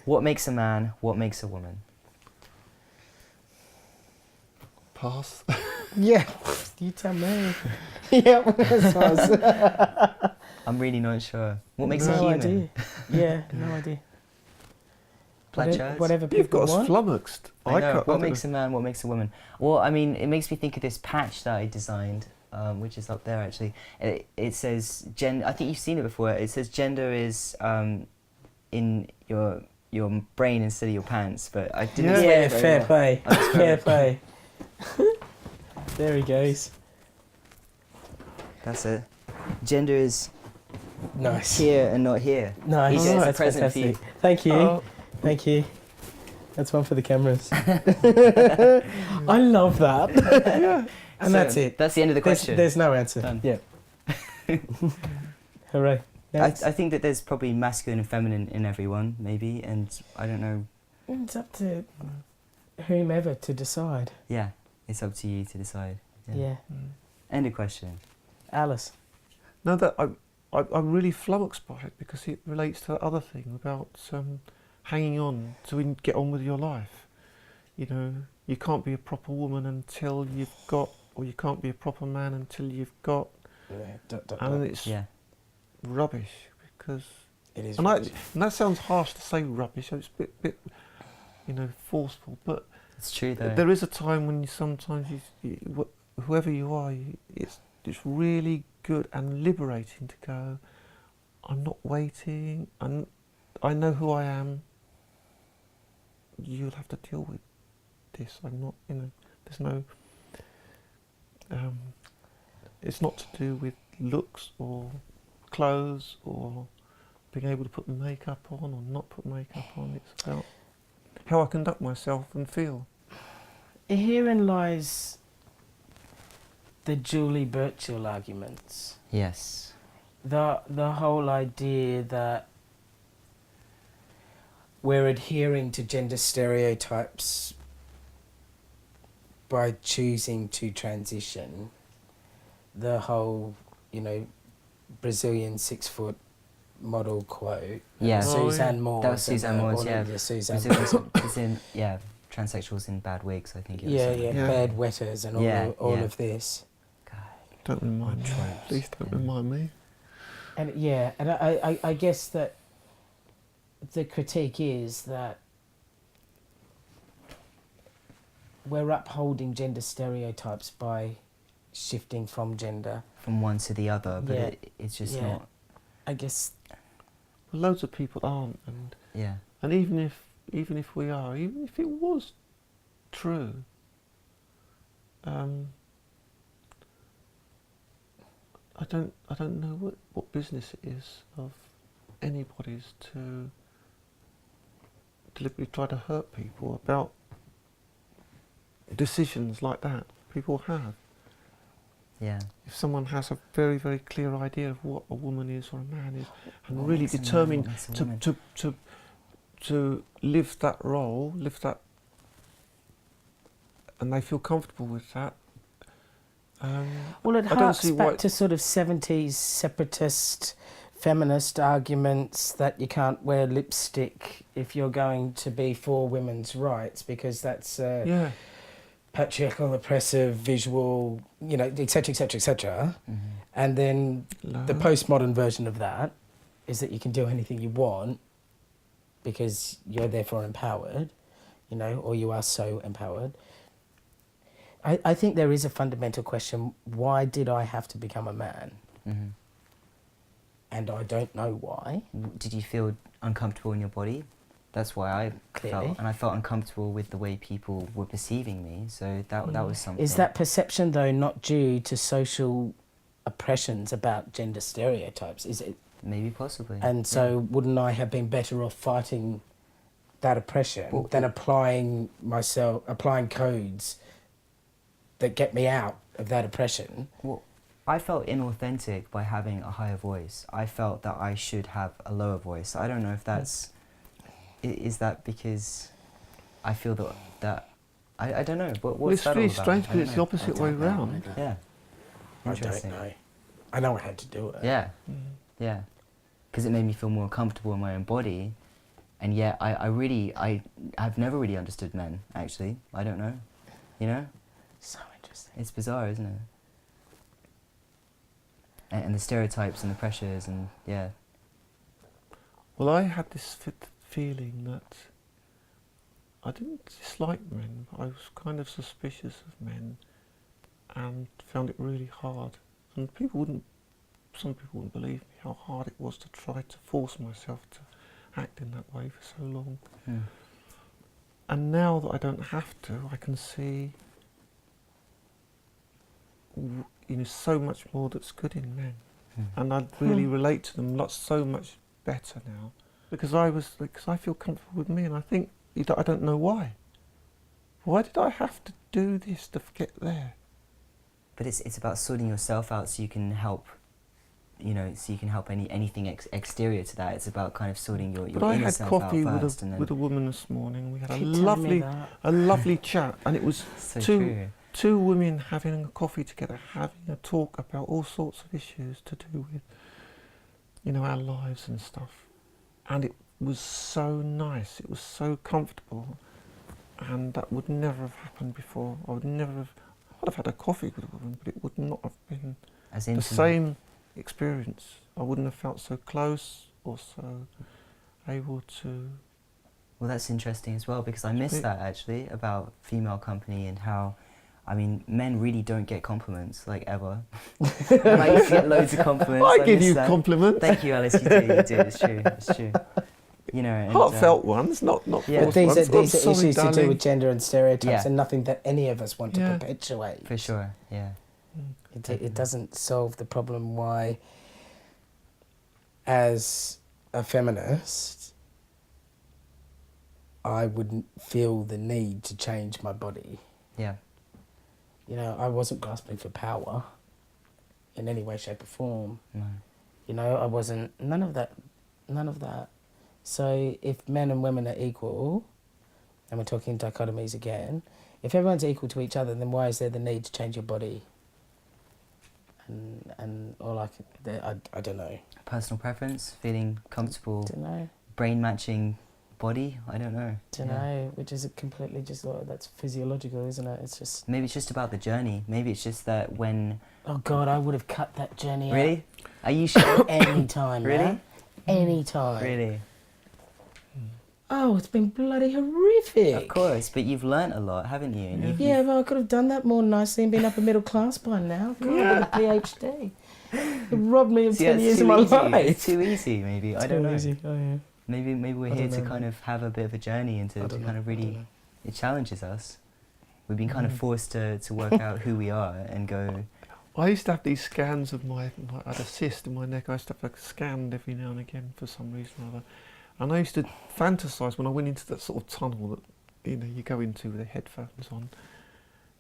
What makes a man? What makes a woman? Pass. Yeah, you tell me. Yeah, that's what I was. I'm really not sure. What makes a No human? idea. Yeah, no idea. Plaid shirts? Whatever You've people got us want. flummoxed. I know. can't- What don't makes know. a man? What makes a woman? Well, I mean, it makes me think of this patch that I designed, which is up there actually. It says I think you've seen it before. It says gender is in your brain instead of your pants, but I didn't. Yeah. explain Yeah, it very fair well. play. I'll explain Fair it. play. There he goes. That's it. Gender is Nice. here and not here. Nice. He says That's present for you. fantastic. Thank you. Oh, Thank you. That's one for the cameras. I love that. yeah. And So, that's it. That's the end of the question. There's no answer. Done. Yeah. Hooray. I think that there's probably masculine and feminine in everyone, maybe, and I don't know. It's up to whomever to decide. Yeah, it's up to you to decide. Yeah. End of question. Alice. No, that I'm really flummoxed by it because it relates to the other thing about hanging on to get on with your life. You know, you can't be a proper woman until you've got, or you can't be a proper man until you've got, and it's Yeah. rubbish because. It is. And that sounds harsh to say rubbish. So it's a bit, you know, forceful. But It's true though. there is a time when whoever you are, it's really good and liberating to go. I'm not waiting. I know who I am. You'll have to deal with this. I'm not. You know, there's no. It's not to do with looks or clothes or being able to put makeup on or not put makeup on. It's about how I conduct myself and feel. Herein lies the Julie Burchill arguments. Yes. The whole idea that we're adhering to gender stereotypes by choosing to transition. The whole, you know, Brazilian 6-foot model quote. Yeah. Suzanne Moore. That was Suzanne Moore's, yeah. Suzanne It's in, yeah, transsexuals in bad wigs, I think it was. Yeah, something. yeah, bad wetters and all, Yeah, all yeah. of this. God. Don't remind me. Tropes. Please don't remind me. And yeah, and I guess that the critique is that we're upholding gender stereotypes by shifting from gender. From one to the other, but Yeah. it's just Yeah. not. I guess. Well, loads of people aren't, Yeah. and even if we are, even if it was true, I don't know what business it is of anybody's to deliberately try to hurt people about decisions like that. People have. Yeah. If someone has a very, very clear idea of what a woman is or a man is, and What really makes a man, determined what makes a woman? to live that role, and they feel comfortable with that. Well, it I don't harks see back why- to sort of 70s separatist, feminist arguments that you can't wear lipstick if you're going to be for women's rights because that's Yeah. patriarchal, oppressive, visual, you know, etc., etc., etc. Mm-hmm. And then the postmodern version of that is that you can do anything you want because you're therefore empowered, you know, or you are so empowered. I think there is a fundamental question, why did I have to become a man? Mm-hmm. And I don't know why. Did you feel uncomfortable in your body? That's why I Clearly. felt, and I felt uncomfortable with the way people were perceiving me. So that was something. Is that perception, though, not due to social oppressions about gender stereotypes? Is it? Maybe possibly. And so wouldn't I have been better off fighting that oppression than applying codes that get me out of that oppression? Well, I felt inauthentic by having a higher voice. I felt that I should have a lower voice. I don't know if that's... Is that because I feel that I don't know. Well, it's that all really about? strange I because don't it's the know. opposite way round. Yeah. I Interesting. don't know. I know I had to do it. Yeah. Yeah. Because it made me feel more comfortable in my own body, and yet I have never really understood men, actually. I don't know, you know? So interesting. It's bizarre, isn't it? And the stereotypes and the pressures and, yeah. Well, I had this feeling that I didn't dislike men, but I was kind of suspicious of men and found it really hard. And some people wouldn't believe me how hard it was to try to force myself to act in that way for so long. Mm. And now that I don't have to, I can see so much more that's good in men. Mm. And I really relate to them so much better now. Because I feel comfortable with me, and I think, I don't know why. Why did I have to do this to get there? But it's about sorting yourself out so you can help, so you can help anything exterior to that. It's about kind of sorting your But I inner had self coffee out first. with a woman this morning. We had Keep telling me a lovely chat, and it was So true. two women having a coffee together, having a talk about all sorts of issues to do with, our lives and stuff. And it was so nice. It was so comfortable, and that would never have happened before. I'd have had a coffee with a woman, but it would not have been As the intimate. same experience. I wouldn't have felt so close or so able to. Well, that's interesting as well, because I miss that actually about female company and how, men really don't get compliments, like, ever. And I used to get loads of compliments. I give miss you that. compliments. Thank you, Alice. You do. It's true. It's true. And, Heartfelt ones, not Yeah. forced These ones. are issues to do darling. with gender and stereotypes, Yeah. and nothing that any of us want to Yeah. perpetuate. For sure. Yeah. It doesn't solve the problem why, as a feminist, I wouldn't feel the need to change my body. Yeah. I wasn't grasping for power in any way, shape or form. No. I wasn't, none of that. So if men and women are equal, and we're talking dichotomies again, if everyone's equal to each other, then why is there the need to change your body? And all I don't know. Personal preference, feeling comfortable, Don't know. brain matching body. I don't know. Don't know, which is completely just that's physiological, isn't it? It's just. Maybe it's just about the journey. Maybe it's just that when. Oh God, I would have cut that journey Really? Are you sure? out any time. Really? Man. Any time. Really? Oh, it's been bloody horrific. Of course, but you've learnt a lot, haven't you? And you've- Yeah, well, I could have done that more nicely and been upper middle class by now. God, with a PhD. It robbed me of See, 10 that's years too of my easy. life. It's too easy, maybe. I don't know. Easy. Oh, yeah. Maybe we're I here don't to know. kind of have a bit of a journey and to kind of really. It challenges us. We've been kind of forced to work out who we are and go. I used to have these scans of I had a cyst in my neck. I used to have scanned every now and again for some reason or other. And I used to fantasise when I went into that sort of tunnel that you go into with the headphones on.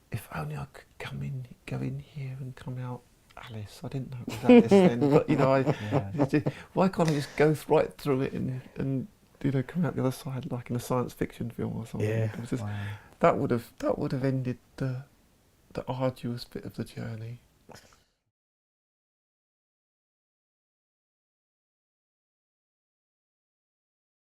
If only I could go in here and come out Alice. I didn't know it was Alice then, but why can't I just go right through it and come out the other side like in a science fiction film or something? Yeah. It was just, Wow. that would have ended the arduous bit of the journey.